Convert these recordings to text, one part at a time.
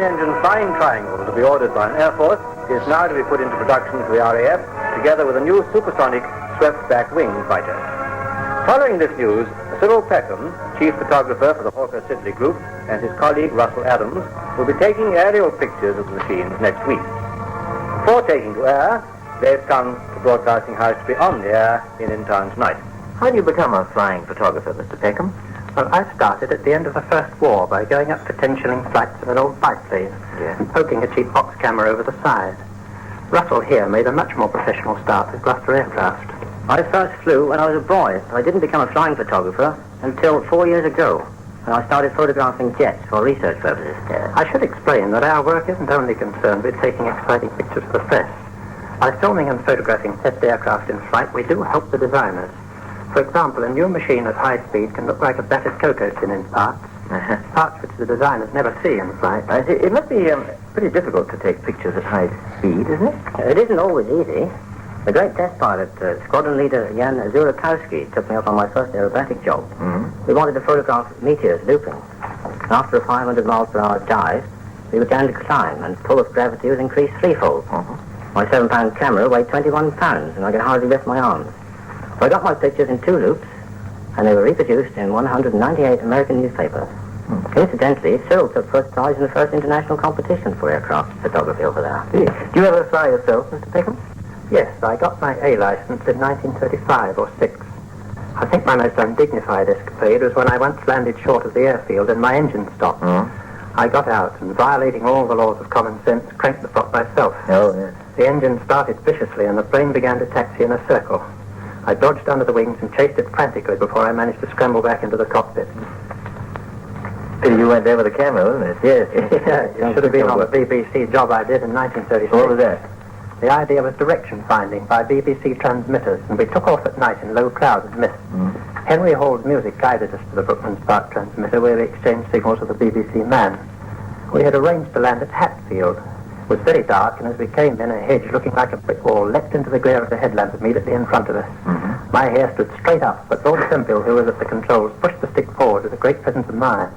twin-engine flying triangle to be ordered by an Air Force is now to be put into production for the RAF, together with a new supersonic swept-back wing fighter. Following this news, Cyril Peckham, chief photographer for the Hawker Siddeley Group, and his colleague Russell Adams will be taking aerial pictures of the machines next week. Before taking to air, they've come to Broadcasting House to be on the air in town tonight. How did you become a flying photographer, Mr. Peckham? Well, I started at the end of the First War by going up potentialing flights of an old biplane and poking a cheap box camera over the side. Russell here made a much more professional start with Gloucester aircraft. I first flew when I was a boy. I didn't become a flying photographer until 4 years ago, when I started photographing jets for research purposes. I should explain that our work isn't only concerned with taking exciting pictures for the press. By filming and photographing test aircraft in flight, we do help the designers. For example, a new machine at high speed can look like a battered cocoa tin in parts, parts which the designers never see in flight. It must be pretty difficult to take pictures at high speed, isn't it? It isn't always easy. The great test pilot, squadron leader Jan Zurakowski, took me up on my first aerobatic job. We wanted to photograph meteors looping. After a 500 miles per hour dive, we began to climb, and pull of gravity was increased threefold. My 7-pound camera weighed 21 pounds, and I could hardly lift my arms. So I got my pictures in 2 loops, and they were reproduced in 198 American newspapers. Incidentally, Cyril took first prize in the first international competition for aircraft photography over there. Do you ever fly yourself, Mr. Peckham? Yes, I got my A license in 1935 or 6. I think my most undignified escapade was when I once landed short of the airfield and my engine stopped. I got out and, violating all the laws of common sense, cranked the prop myself. Oh, yes. The engine started viciously and the plane began to taxi in a circle. I dodged under the wings and chased it frantically before I managed to scramble back into the cockpit. You went there with a camera, wasn't it? Yes. It should have been on the BBC job I did in 1936. What was that? The idea was direction finding by BBC transmitters, and we took off at night in low clouds and mist. Henry Hall's music guided us to the Brooklands Park transmitter, where we exchanged signals with the BBC man. We had arranged to land at Hatfield. It was very dark, and as we came in, a hedge looking like a brick wall leapt into the glare of the headlamp immediately in front of us. My hair stood straight up, but Lord Sempill, who was at the controls, pushed the stick forward with a great presence of mind.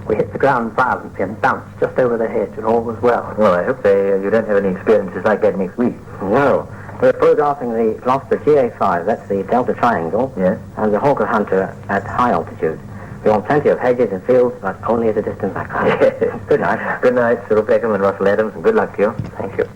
We hit the ground violently and bounced just over the hedge, and all was well. Well, I hope you don't have any experiences like that next week. No. We're photographing the Gloucester GA5, that's the Delta Triangle, and the Hawker Hunter at high altitude. We want plenty of hedges and fields, but only as a distant background. Good night. Good night, Cyril Peckham and Russell Adams, and good luck to you. Thank you.